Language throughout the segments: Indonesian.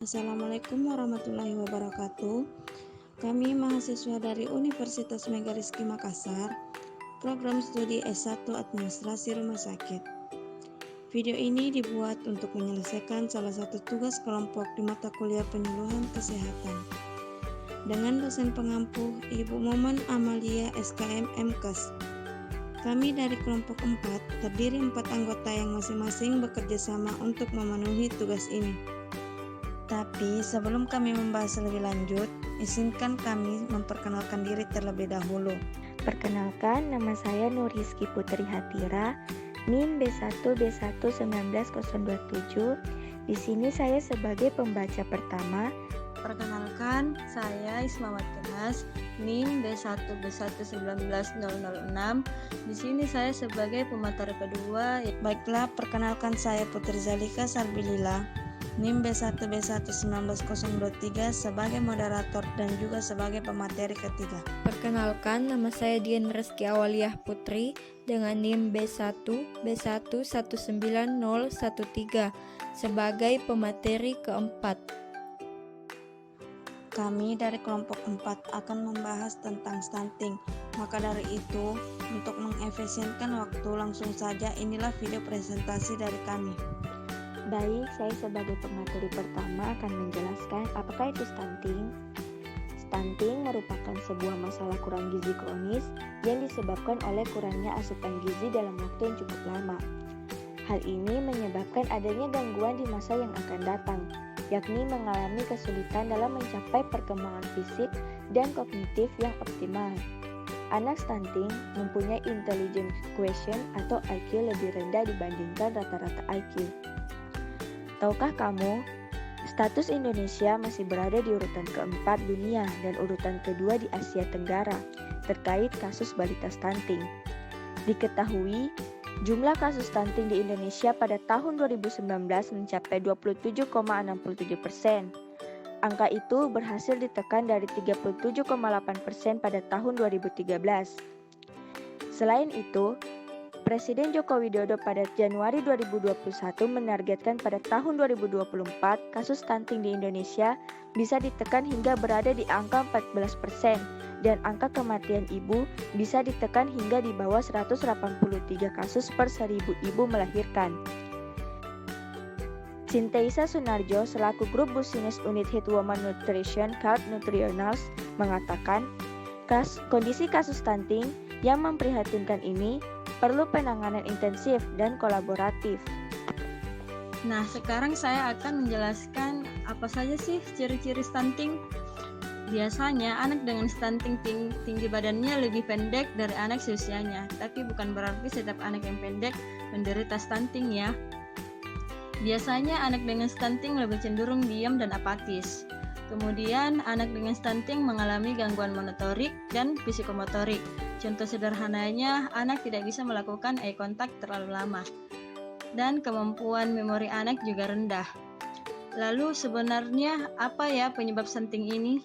Assalamualaikum warahmatullahi wabarakatuh. Kami mahasiswa dari Universitas Megariski Makassar, program studi S1 Administrasi Rumah Sakit. Video ini dibuat untuk menyelesaikan salah satu tugas kelompok di mata kuliah penyuluhan kesehatan dengan dosen pengampu Ibu Momen Amalia SKM MKes. Kami dari kelompok 4 terdiri 4 anggota yang masing-masing bekerja sama untuk memenuhi tugas ini. Tapi sebelum kami membahas lebih lanjut, izinkan kami memperkenalkan diri terlebih dahulu. Perkenalkan, nama saya Nuriski Putri Hatira, NIM B1B1190027. Di sini saya sebagai pembaca pertama. Perkenalkan, saya Ismawati Kenas, NIM B1B1190006. Di sini saya sebagai pemateri kedua. Baiklah, perkenalkan saya Putri Zalika Sarbilila, NIM B1B1190023 sebagai moderator dan juga sebagai pemateri ketiga. Perkenalkan, nama saya Dian Reski Awaliyah Putri dengan NIM B1B1190013 sebagai pemateri keempat. Kami dari kelompok 4 akan membahas tentang stunting. Maka dari itu, untuk mengefisienkan waktu, langsung saja inilah video presentasi dari kami. Baik, saya sebagai pemateri pertama akan menjelaskan apakah itu stunting. Stunting merupakan sebuah masalah kurang gizi kronis yang disebabkan oleh kurangnya asupan gizi dalam waktu yang cukup lama. Hal ini menyebabkan adanya gangguan di masa yang akan datang, yakni mengalami kesulitan dalam mencapai perkembangan fisik dan kognitif yang optimal. Anak stunting mempunyai intelligence quotient atau IQ lebih rendah dibandingkan rata-rata IQ. Tahukah kamu, status Indonesia masih berada di urutan keempat dunia dan urutan kedua di Asia Tenggara terkait kasus balita stunting. Diketahui, jumlah kasus stunting di Indonesia pada tahun 2019 mencapai 27,67%. Angka itu berhasil ditekan dari 37,8% pada tahun 2013. Selain itu, Presiden Joko Widodo pada Januari 2021 menargetkan pada tahun 2024 kasus stunting di Indonesia bisa ditekan hingga berada di angka 14% dan angka kematian ibu bisa ditekan hingga di bawah 183 kasus per 1000 ibu melahirkan. Sinteisa Sunarjo selaku Grup Business Unit Head Woman Nutrition Card Nutritionals mengatakan, kondisi kasus stunting yang memprihatinkan ini perlu penanganan intensif dan kolaboratif. Nah, sekarang saya akan menjelaskan apa saja sih ciri-ciri stunting. Biasanya anak dengan stunting tinggi badannya lebih pendek dari anak seusianya, tapi bukan berarti setiap anak yang pendek menderita stunting ya. Biasanya anak dengan stunting lebih cenderung diam dan apatis. Kemudian anak dengan stunting mengalami gangguan motorik dan psikomotorik. Contoh sederhananya, anak tidak bisa melakukan eye contact terlalu lama. Dan kemampuan memori anak juga rendah. Lalu sebenarnya apa ya penyebab stunting ini?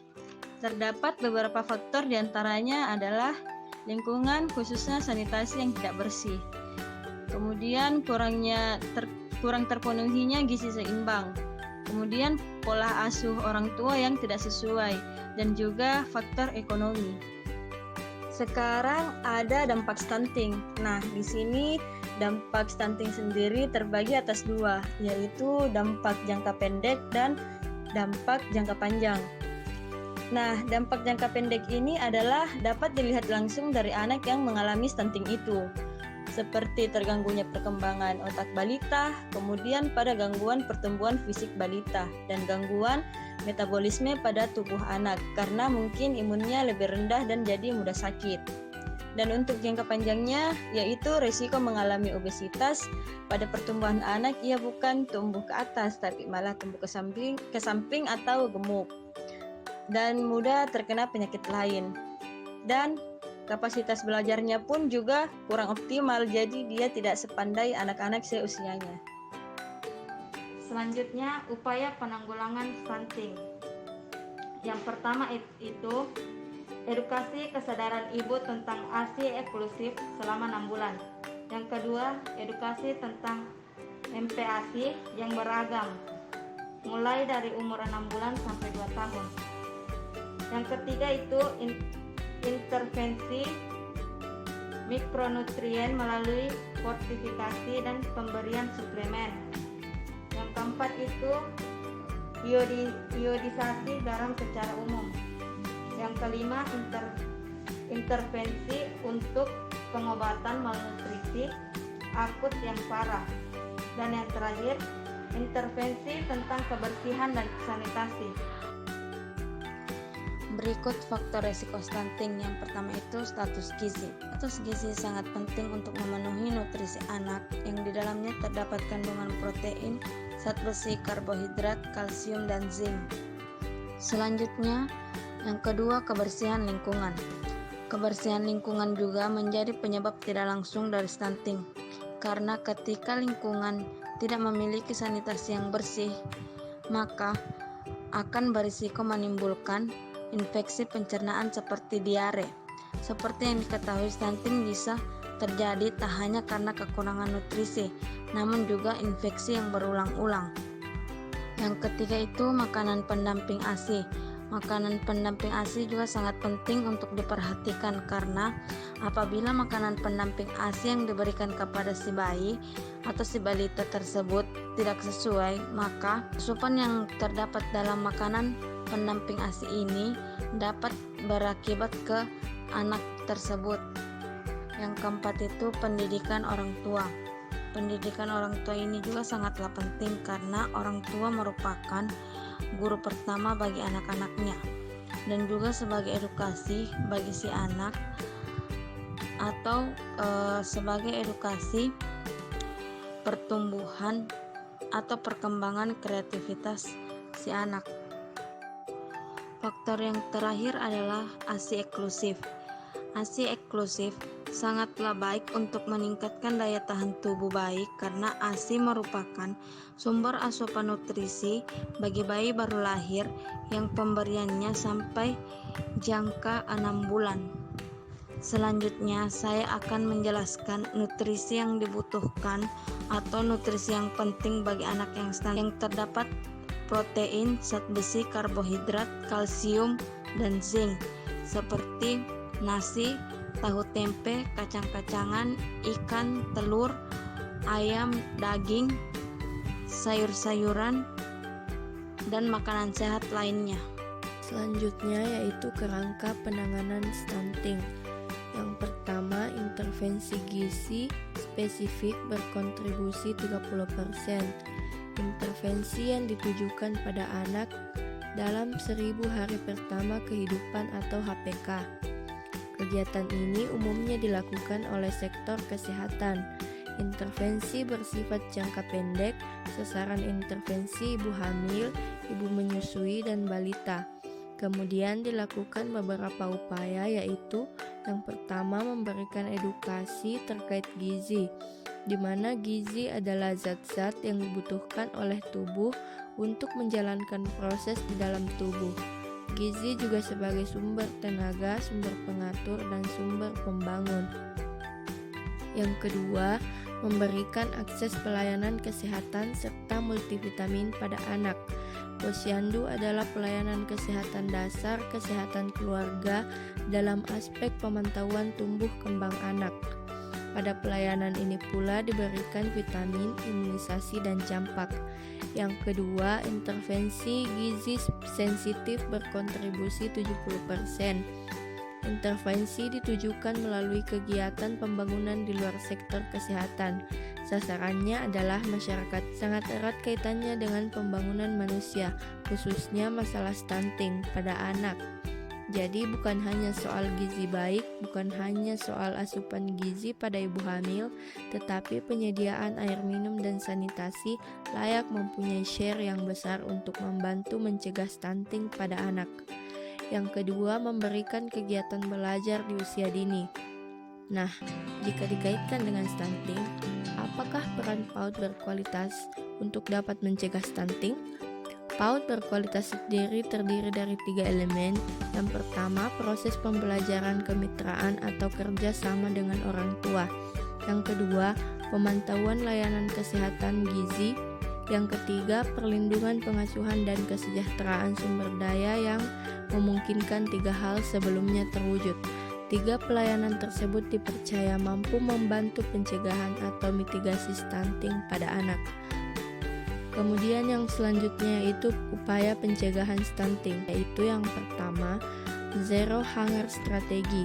Terdapat beberapa faktor, diantaranya adalah lingkungan khususnya sanitasi yang tidak bersih. Kemudian kurang terpenuhinya gizi seimbang. Kemudian pola asuh orang tua yang tidak sesuai dan juga faktor ekonomi. Sekarang ada dampak stunting. Nah, di sini dampak stunting sendiri terbagi atas dua, yaitu dampak jangka pendek dan dampak jangka panjang. Nah, dampak jangka pendek ini adalah dapat dilihat langsung dari anak yang mengalami stunting itu, seperti terganggunya perkembangan otak balita, kemudian pada gangguan pertumbuhan fisik balita, dan gangguan metabolisme pada tubuh anak, karena mungkin imunnya lebih rendah dan jadi mudah sakit. Dan untuk jangka panjangnya, yaitu risiko mengalami obesitas pada pertumbuhan anak, ia bukan tumbuh ke atas, tapi malah tumbuh ke samping atau gemuk, dan mudah terkena penyakit lain. Dan kapasitas belajarnya pun juga kurang optimal, jadi dia tidak sepandai anak-anak seusianya. Selanjutnya, upaya penanggulangan stunting. Yang pertama itu edukasi kesadaran ibu tentang ASI eksklusif selama 6 bulan. Yang kedua, edukasi tentang MPASI yang beragam. mulai dari umur 6 bulan sampai 2 tahun. Yang ketiga itu intervensi mikronutrien melalui fortifikasi dan pemberian suplemen. Yang keempat itu iodisasi garam secara umum. Yang kelima intervensi untuk pengobatan malnutrisi akut yang parah. Dan yang terakhir, intervensi tentang kebersihan dan sanitasi. Berikut faktor resiko stunting. Yang pertama itu status gizi. Status gizi sangat penting untuk memenuhi nutrisi anak yang di dalamnya terdapat kandungan protein, zat besi, karbohidrat, kalsium, dan zinc. Selanjutnya, yang kedua, kebersihan lingkungan. Kebersihan lingkungan juga menjadi penyebab tidak langsung dari stunting, karena ketika lingkungan tidak memiliki sanitasi yang bersih, maka akan berisiko menimbulkan infeksi pencernaan seperti diare. Seperti yang diketahui, stunting bisa terjadi tak hanya karena kekurangan nutrisi, namun juga infeksi yang berulang-ulang. Yang ketiga itu makanan pendamping ASI. Makanan pendamping ASI juga sangat penting untuk diperhatikan, karena apabila makanan pendamping ASI yang diberikan kepada si bayi atau si balita tersebut tidak sesuai, maka asupan yang terdapat dalam makanan pendamping ASI ini dapat berakibat ke anak tersebut. Yang keempat itu pendidikan orang tua. Pendidikan orang tua ini juga sangatlah penting, karena orang tua merupakan guru pertama bagi anak-anaknya dan juga sebagai edukasi bagi si anak atau sebagai edukasi pertumbuhan atau perkembangan kreativitas si anak. Faktor yang terakhir adalah ASI eksklusif. ASI eksklusif sangatlah baik untuk meningkatkan daya tahan tubuh bayi, karena ASI merupakan sumber asupan nutrisi bagi bayi baru lahir yang pemberiannya sampai jangka 6 bulan. Selanjutnya saya akan menjelaskan nutrisi yang dibutuhkan atau nutrisi yang penting bagi anak yang stunting. Yang terdapat protein, zat besi, karbohidrat, kalsium, dan zinc, seperti nasi, tahu tempe, kacang-kacangan, ikan, telur, ayam, daging, sayur-sayuran, dan makanan sehat lainnya. Selanjutnya yaitu kerangka penanganan stunting. Yang pertama, intervensi gizi spesifik berkontribusi 30%. Intervensi yang ditujukan pada anak dalam 1000 hari pertama kehidupan atau HPK. Kegiatan ini umumnya dilakukan oleh sektor kesehatan. Intervensi bersifat jangka pendek, sasaran intervensi ibu hamil, ibu menyusui, dan balita. Kemudian dilakukan beberapa upaya, yaitu yang pertama memberikan edukasi terkait gizi, di mana gizi adalah zat-zat yang dibutuhkan oleh tubuh untuk menjalankan proses di dalam tubuh. Gizi juga sebagai sumber tenaga, sumber pengatur, dan sumber pembangun. Yang kedua, memberikan akses pelayanan kesehatan serta multivitamin pada anak. Posyandu adalah pelayanan kesehatan dasar, kesehatan keluarga dalam aspek pemantauan tumbuh kembang anak. Pada pelayanan ini pula diberikan vitamin, imunisasi, dan campak. Yang kedua, intervensi gizi sensitif berkontribusi 70%. Intervensi ditujukan melalui kegiatan pembangunan di luar sektor kesehatan. Sasarannya adalah masyarakat. Sangat erat kaitannya dengan pembangunan manusia, khususnya masalah stunting pada anak. Jadi bukan hanya soal gizi baik, bukan hanya soal asupan gizi pada ibu hamil, tetapi penyediaan air minum dan sanitasi layak mempunyai share yang besar untuk membantu mencegah stunting pada anak. Yang kedua, memberikan kegiatan belajar di usia dini. Nah, jika dikaitkan dengan stunting, apakah peran PAUD berkualitas untuk dapat mencegah stunting? PAUD berkualitas terdiri dari 3 elemen. Yang pertama, proses pembelajaran kemitraan atau kerja sama dengan orang tua. Yang kedua, pemantauan layanan kesehatan gizi. Yang ketiga, perlindungan pengasuhan dan kesejahteraan sumber daya yang memungkinkan 3 hal sebelumnya terwujud. 3 pelayanan tersebut dipercaya mampu membantu pencegahan atau mitigasi stunting pada anak. Kemudian yang selanjutnya yaitu upaya pencegahan stunting, yaitu yang pertama, Zero Hunger Strategy,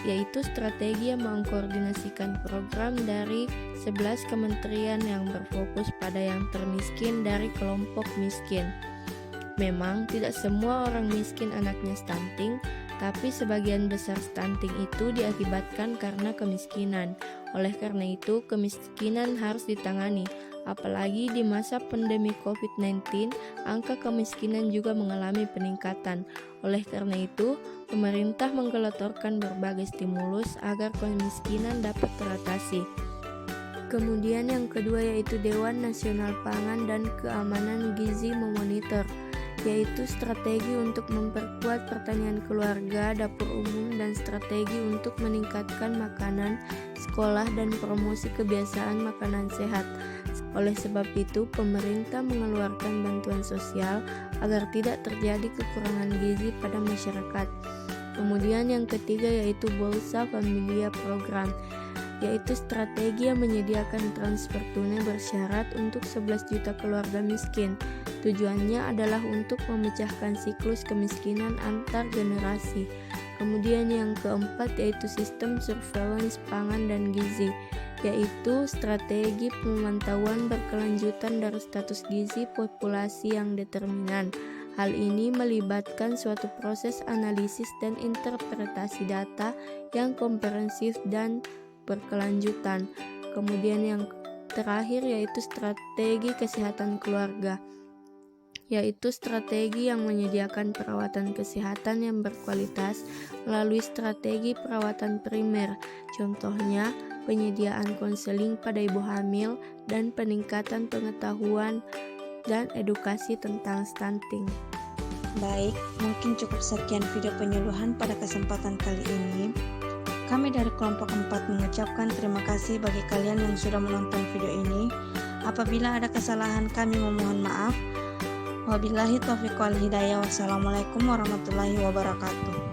yaitu strategi yang mengkoordinasikan program dari 11 kementerian yang berfokus pada yang termiskin dari kelompok miskin. Memang tidak semua orang miskin anaknya stunting, tapi sebagian besar stunting itu diakibatkan karena kemiskinan. Oleh karena itu, kemiskinan harus ditangani. Apalagi di masa pandemi COVID-19, angka kemiskinan juga mengalami peningkatan. Oleh karena itu, pemerintah menggelontorkan berbagai stimulus agar kemiskinan dapat teratasi. Kemudian yang kedua yaitu Dewan Nasional Pangan dan Keamanan Gizi memonitor, yaitu strategi untuk memperkuat pertanian keluarga, dapur umum, dan strategi untuk meningkatkan makanan, sekolah, dan promosi kebiasaan makanan sehat. Oleh sebab itu, pemerintah mengeluarkan bantuan sosial agar tidak terjadi kekurangan gizi pada masyarakat. Kemudian yang ketiga yaitu Bolsa Familia Program, yaitu strategi yang menyediakan transfer tunai bersyarat untuk 11 juta keluarga miskin. Tujuannya adalah untuk memecahkan siklus kemiskinan antar generasi. Kemudian yang keempat yaitu sistem surveillance pangan dan gizi, yaitu strategi pemantauan berkelanjutan dari status gizi populasi yang determinan. Hal ini melibatkan suatu proses analisis dan interpretasi data yang komprehensif dan berkelanjutan. Kemudian yang terakhir yaitu strategi kesehatan keluarga, yaitu strategi yang menyediakan perawatan kesehatan yang berkualitas melalui strategi perawatan primer. Contohnya, penyediaan konseling pada ibu hamil dan peningkatan pengetahuan dan edukasi tentang stunting. Baik, mungkin cukup sekian video penyuluhan pada kesempatan kali ini. Kami dari kelompok 4 mengucapkan terima kasih bagi kalian yang sudah menonton video ini. Apabila ada kesalahan, kami memohon maaf. Wabillahi taufiq wal hidayah. Wassalamualaikum warahmatullahi wabarakatuh.